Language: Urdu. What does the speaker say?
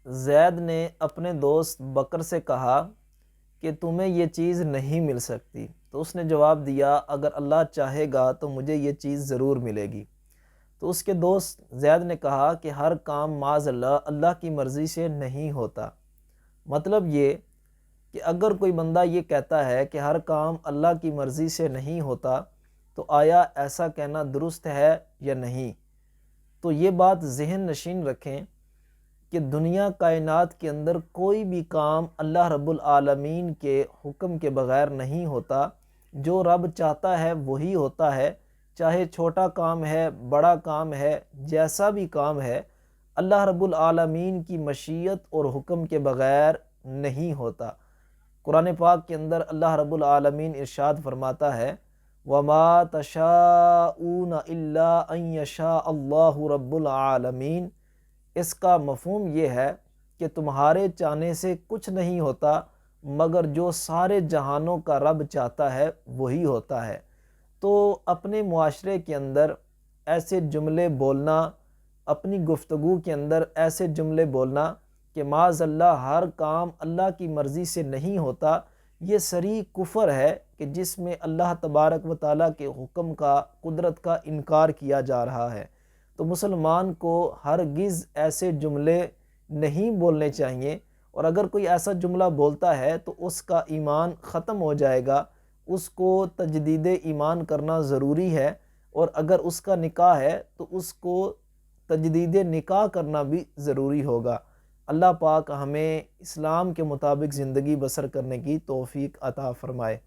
زید نے اپنے دوست بکر سے کہا کہ تمہیں یہ چیز نہیں مل سکتی، تو اس نے جواب دیا اگر اللہ چاہے گا تو مجھے یہ چیز ضرور ملے گی۔ تو اس کے دوست زید نے کہا کہ ہر کام معاذ اللہ اللہ کی مرضی سے نہیں ہوتا۔ مطلب یہ کہ اگر کوئی بندہ یہ کہتا ہے کہ ہر کام اللہ کی مرضی سے نہیں ہوتا تو آیا ایسا کہنا درست ہے یا نہیں؟ تو یہ بات ذہن نشین رکھیں کہ دنیا کائنات کے اندر کوئی بھی کام اللہ رب العالمین کے حکم کے بغیر نہیں ہوتا۔ جو رب چاہتا ہے وہی ہوتا ہے، چاہے چھوٹا کام ہے، بڑا کام ہے، جیسا بھی کام ہے، اللہ رب العالمین کی مشیت اور حکم کے بغیر نہیں ہوتا۔ قرآن پاک کے اندر اللہ رب العالمین ارشاد فرماتا ہے وَمَا تَشَاءُونَ إِلَّا أَن يَشَاءَ اللَّهُ رَبُّ العالمین۔ اس کا مفہوم یہ ہے کہ تمہارے چاہنے سے کچھ نہیں ہوتا مگر جو سارے جہانوں کا رب چاہتا ہے وہی ہوتا ہے۔ تو اپنے معاشرے کے اندر ایسے جملے بولنا، اپنی گفتگو کے اندر ایسے جملے بولنا کہ معاذ اللہ ہر کام اللہ کی مرضی سے نہیں ہوتا، یہ صریح کفر ہے کہ جس میں اللہ تبارک و تعالیٰ کے حکم کا، قدرت کا انکار کیا جا رہا ہے۔ تو مسلمان کو ہرگز ایسے جملے نہیں بولنے چاہیے، اور اگر کوئی ایسا جملہ بولتا ہے تو اس کا ایمان ختم ہو جائے گا، اس کو تجدید ایمان کرنا ضروری ہے، اور اگر اس کا نکاح ہے تو اس کو تجدید نکاح کرنا بھی ضروری ہوگا۔ اللہ پاک ہمیں اسلام کے مطابق زندگی بسر کرنے کی توفیق عطا فرمائے۔